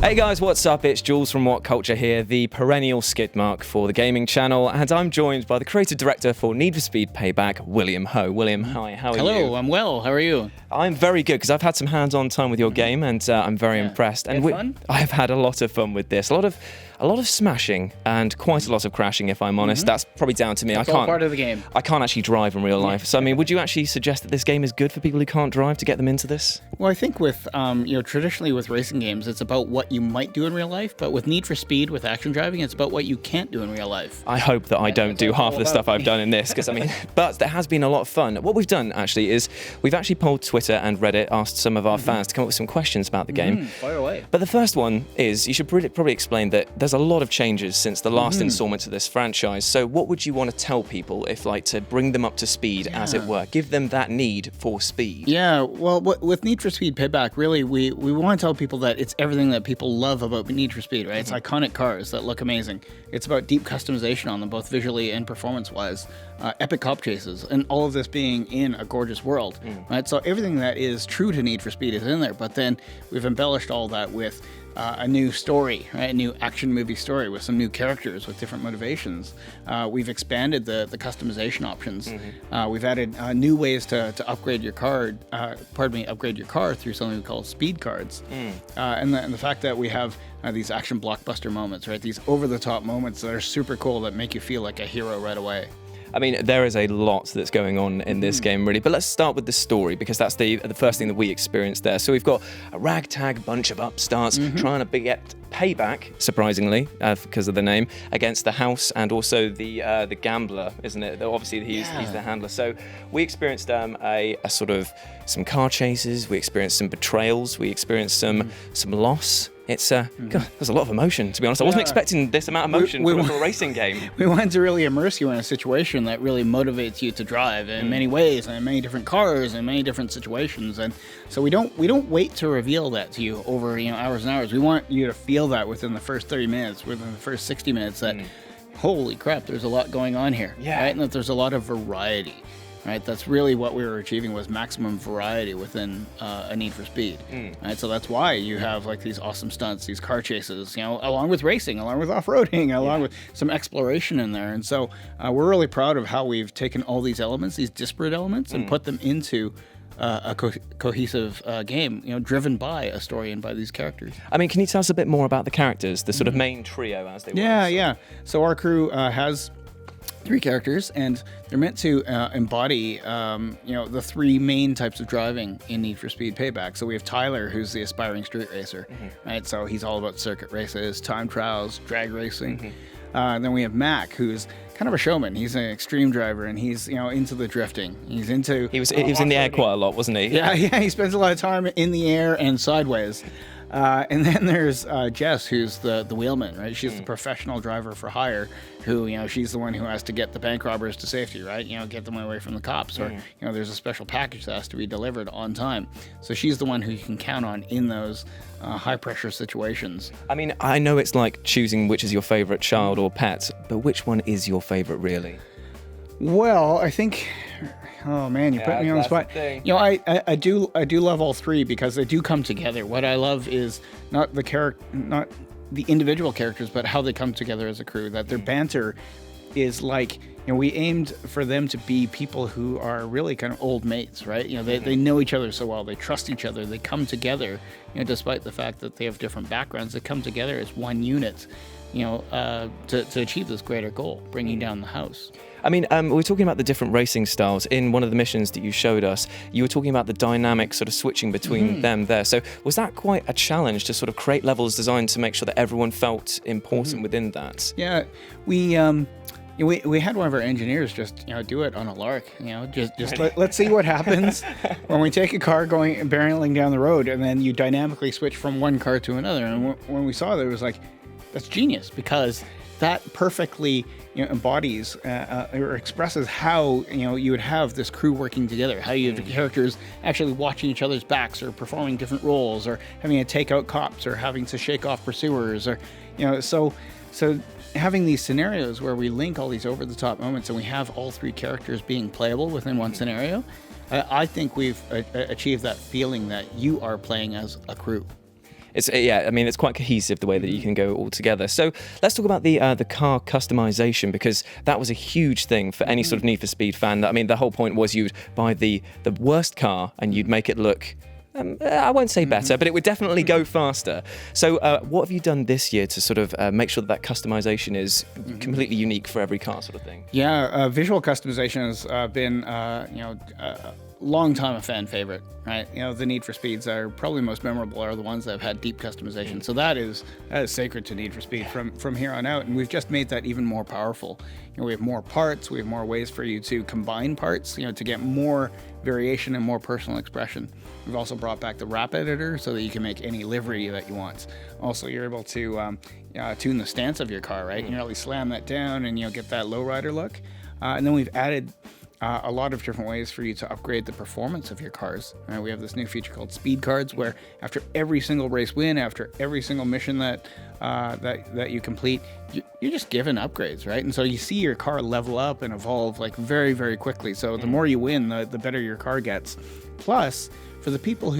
Hey guys, what's up? It's Jules from What Culture here, the perennial skid mark for the gaming channel, and I'm joined by the creative director for Need for Speed Payback, William Ho. William, hi, how are you? Hello, I'm well. How are you? I'm very good because I've had some hands-on time with your game, and I'm very impressed. And fun? I have had a lot of fun with this. A lot of smashing and quite a lot of crashing, if I'm honest. That's probably down to me. It's all part of the game. I can't actually drive in real life. So I mean, would you actually suggest that this game is good for people who can't drive to get them into this? Well, I think with traditionally with racing games, it's about what you might do in real life, but with Need for Speed, with action driving, it's about what you can't do in real life. I hope that I don't do half of the stuff I've done in this, because I mean, but there has been a lot of fun. What we've done actually is we've actually polled Twitter and Reddit, asked some of our fans to come up with some questions about the game. Fire away. But the first one is, you should probably explain that there's a lot of changes since the last installment to this franchise. So what would you want to tell people if, like, to bring them up to speed, as it were, give them that need for speed? Yeah, well, with Need for Speed Payback, really, we want to tell people that it's everything that people love about Need for Speed, right? It's iconic cars that look amazing. It's about deep customization on them, both visually and performance-wise. Epic cop chases, and all of this being in a gorgeous world, right? So everything that is true to Need for Speed is in there, but then we've embellished all that with a new story, right? A new action movie story with some new characters with different motivations. We've expanded the customization options. We've added new ways to upgrade your car. Upgrade your car through something we call speed cards. And the fact that we have these action blockbuster moments, right? These over-the-top moments that are super cool that make you feel like a hero right away. I mean, there is a lot that's going on in this game, really. But let's start with the story, because that's the first thing that we experienced there. So we've got a ragtag bunch of upstarts trying to get payback, surprisingly, because of the name, against the house and also the gambler, isn't it? Obviously, he's the handler. So we experienced a sort of some car chases. We experienced some betrayals. We experienced some loss. It's God, there's a lot of emotion, to be honest. I wasn't expecting this amount of emotion for a racing game. We wanted to really immerse you in a situation that really motivates you to drive in many ways, and in many different cars, and many different situations. And so we don't wait to reveal that to you over hours and hours. We want you to feel that within the first 30 minutes, within the first 60 minutes, that holy crap, there's a lot going on here, right? And that there's a lot of variety. Right, that's really what we were achieving, was maximum variety within a Need for Speed. Right, so that's why you have like these awesome stunts, these car chases, along with racing, along with off-roading, along with some exploration in there. And so we're really proud of how we've taken all these elements, these disparate elements, and put them into a cohesive game, driven by a story and by these characters. I mean, can you tell us a bit more about the characters, the sort of main trio, as they were? Yeah. So our crew has 3 characters, and they're meant to embody, the 3 main types of driving in Need for Speed Payback. So we have Tyler, who's the aspiring street racer, right? So he's all about circuit races, time trials, drag racing. And then we have Mac, who's kind of a showman. He's an extreme driver, and he's into the drifting. He's into he was in the air quite a lot, wasn't he? Yeah. He spends a lot of time in the air and sideways. And then there's Jess, who's the wheelman, right? She's the professional driver for hire, who, she's the one who has to get the bank robbers to safety, right? Get them away from the cops, or, there's a special package that has to be delivered on time. So she's the one who you can count on in those high-pressure situations. I mean, I know it's like choosing which is your favorite child or pet, but which one is your favorite, really? Well, I think... Oh man, you put me on the spot. I do love all 3 because they do come together. What I love is not the individual characters, but how they come together as a crew. That their banter is like, we aimed for them to be people who are really kind of old mates, right? They know each other so well. They trust each other. They come together, despite the fact that they have different backgrounds. They come together as one unit, to achieve this greater goal, bringing down the house. I mean, we're talking about the different racing styles. In one of the missions that you showed us, you were talking about the dynamic sort of switching between them there. So was that quite a challenge to sort of create levels designed to make sure that everyone felt important within that? Yeah, we had one of our engineers just do it on a lark. Let's see what happens when we take a car barreling down the road, and then you dynamically switch from one car to another. And when we saw that, it was like, that's genius, because that perfectly embodies or expresses how you would have this crew working together, how you have the characters actually watching each other's backs, or performing different roles, or having to take out cops, or having to shake off pursuers, or so having these scenarios where we link all these over-the-top moments, and we have all 3 characters being playable within one scenario. I think we've achieved that feeling that you are playing as a crew. It's I mean, it's quite cohesive the way that you can go all together. So let's talk about the car customization, because that was a huge thing for any sort of Need for Speed fan. I mean, the whole point was you'd buy the worst car and you'd make it look, I won't say better, but it would definitely go faster. So what have you done this year to sort of make sure that customization is completely unique for every car, sort of thing? Yeah, visual customization has been, long time a fan favorite, right? The Need for Speeds are probably most memorable, are the ones that have had deep customization. So that is sacred to Need for Speed from here on out, and we've just made that even more powerful. We have more parts, we have more ways for you to combine parts, to get more variation and more personal expression. We've also brought back the wrap editor so that you can make any livery that you want. Also, you're able to tune the stance of your car, right? You really slam that down and get that lowrider look. And then we've added a lot of different ways for you to upgrade the performance of your cars. We have this new feature called Speed Cards, where after every single race win, after every single mission that you complete, you're just given upgrades, right? And so you see your car level up and evolve like very, very quickly. So the more you win, the better your car gets. Plus, for the people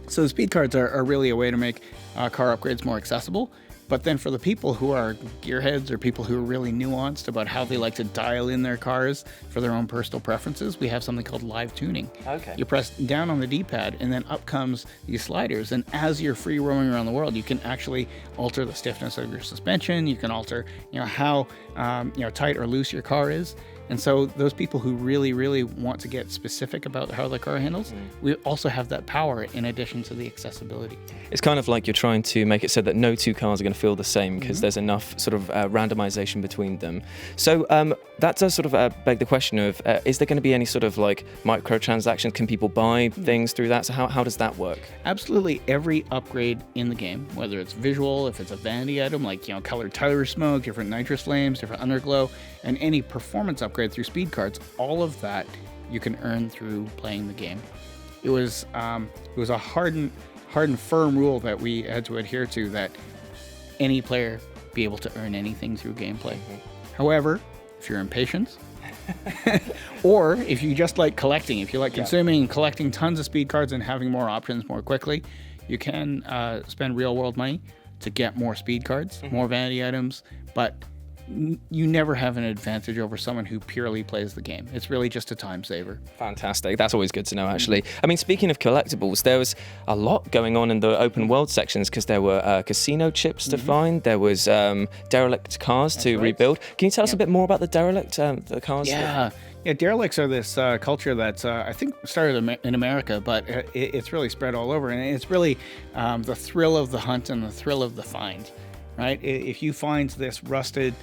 so the Speed Cards are really a way to make car upgrades more accessible. But then for the people who are gearheads or people who are really nuanced about how they like to dial in their cars for their own personal preferences, we have something called live tuning. Okay. You press down on the D-pad and then up comes these sliders. And as you're free roaming around the world, you can actually alter the stiffness of your suspension. You can alter, how tight or loose your car is. And so those people who really, really want to get specific about how the car handles, we also have that power in addition to the accessibility. It's kind of like you're trying to make it so that no two cars are going to feel the same, because there's enough sort of randomization between them. So that does sort of beg the question of, is there going to be any sort of like microtransactions? Can people buy things through that? So how does that work? Absolutely every upgrade in the game, whether it's visual, if it's a vanity item like colored tire smoke, different nitrous flames, different underglow, and any performance upgrade through Speed Cards, all of that you can earn through playing the game. It was a hard and firm rule that we had to adhere to, that any player be able to earn anything through gameplay. However, if you're impatient, or if you just like collecting, if you like consuming and collecting tons of Speed Cards and having more options more quickly, you can spend real world money to get more Speed Cards, more vanity items, but you never have an advantage over someone who purely plays the game. It's really just a time saver. Fantastic. That's always good to know, actually. I mean, speaking of collectibles, there was a lot going on in the open world sections, because there were casino chips to find. There was derelict cars to rebuild. Can you tell us a bit more about the derelict the cars? Yeah, derelicts are this culture that I think started in America, but it's really spread all over. And it's really the thrill of the hunt and the thrill of the find, right? If you find this rusted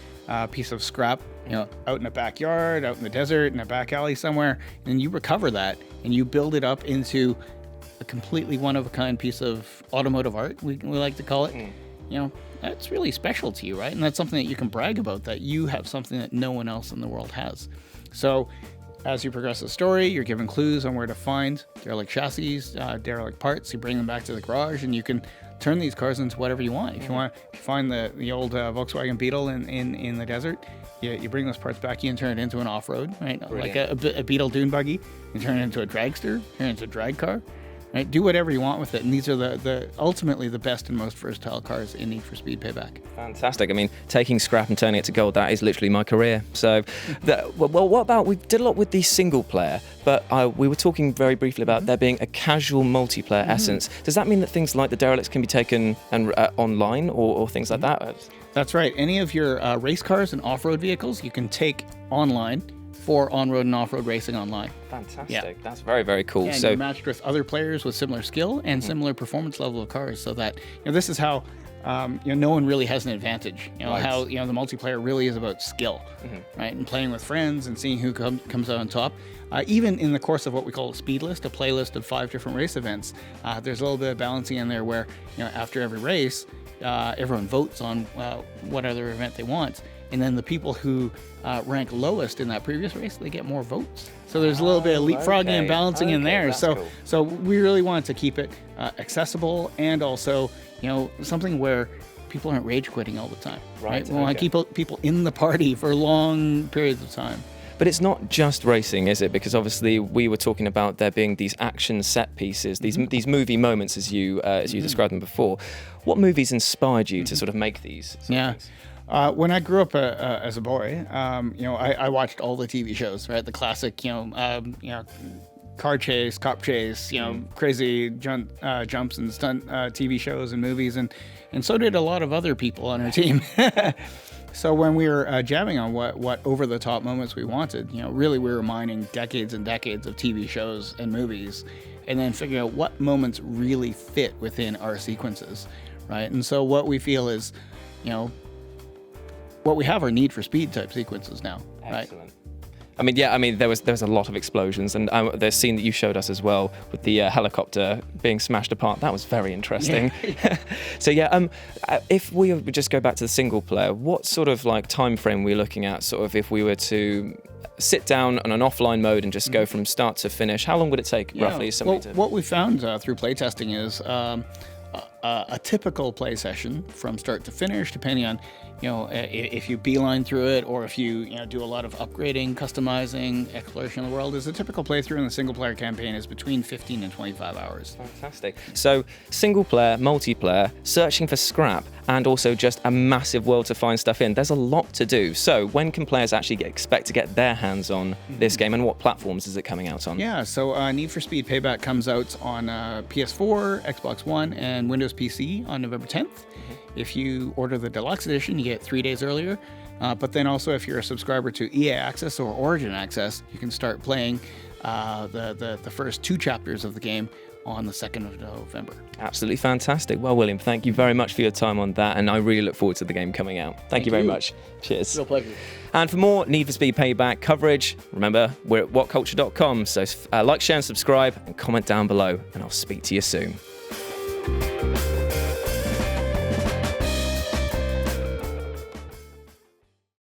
piece of scrap, out in a backyard, out in the desert, in a back alley somewhere, and you recover that and you build it up into a completely one-of-a-kind piece of automotive art, we like to call it, that's really special to you, right? And that's something that you can brag about, that you have something that no one else in the world has. So as you progress the story, you're given clues on where to find derelict chassis, derelict parts. You bring them back to the garage, and you can turn these cars into whatever you want. If you find the old Volkswagen Beetle in the desert, you bring those parts back, you can turn it into an off-road, right? Brilliant. Like a Beetle dune buggy. You turn it into a dragster, turn it into a drag car, right? Do whatever you want with it. And these are the ultimately the best and most versatile cars in Need for Speed Payback. Fantastic. I mean, taking scrap and turning it to gold, that is literally my career. So, what about, we did a lot with the single player, but we were talking very briefly about there being a casual multiplayer essence. Does that mean that things like the derelicts can be taken and online or things like that? That's right. Any of your race cars and off-road vehicles, you can take online for on-road and off-road racing online. Fantastic. Yeah. That's very, very cool. Yeah, and you're matched with other players with similar skill and similar performance level of cars, so that this is how no one really has an advantage. Right. How the multiplayer really is about skill, right? And playing with friends and seeing who comes out on top. Even in the course of what we call a speed list, a playlist of 5 different race events, there's a little bit of balancing in there where after every race, everyone votes on what other event they want. And then the people who rank lowest in that previous race, they get more votes. So there's a little bit of leapfrogging and balancing in there. So we really wanted to keep it accessible, and also something where people aren't rage quitting all the time. Right? We want to keep people in the party for long periods of time. But it's not just racing, is it? Because obviously we were talking about there being these action set pieces, these movie moments, as you described them before. What movies inspired you to sort of make these? When I grew up as a boy, I watched all the TV shows, right? The classic, car chase, cop chase, crazy jumps and stunt TV shows and movies, and so did a lot of other people on our team. So when we were jamming on what over-the-top moments we wanted, really we were mining decades and decades of TV shows and movies, and then figuring out what moments really fit within our sequences, right? And so what we feel is, what we have are Need for Speed type sequences now, right? Excellent. There was a lot of explosions, and the scene that you showed us as well with the helicopter being smashed apart. That was very interesting. Yeah. So if we would just go back to the single player, what sort of like time frame we're looking at? Sort of if we were to sit down on an offline mode and just go from start to finish, how long would it take roughly? What we found through playtesting is a typical play session from start to finish, depending on if you beeline through it or if you do a lot of upgrading, customizing, exploration of the world, is a typical playthrough in the single player campaign is between 15 and 25 hours. Fantastic. So single player, multiplayer, searching for scrap, and also just a massive world to find stuff in. There's a lot to do. So when can players actually expect to get their hands on this game, and what platforms is it coming out on? Yeah, so Need for Speed Payback comes out on PS4, Xbox One, and Windows PC on November 10th. If you order the deluxe edition, you get 3 days earlier. But then also, if you're a subscriber to EA Access or Origin Access, you can start playing the first 2 chapters of the game on the 2nd of November. Absolutely fantastic. Well, William, thank you very much for your time on that, and I really look forward to the game coming out. Thank you very much. Cheers. Real pleasure. And for more Need for Speed Payback coverage, remember, we're at whatculture.com, so like, share, and subscribe, and comment down below, and I'll speak to you soon.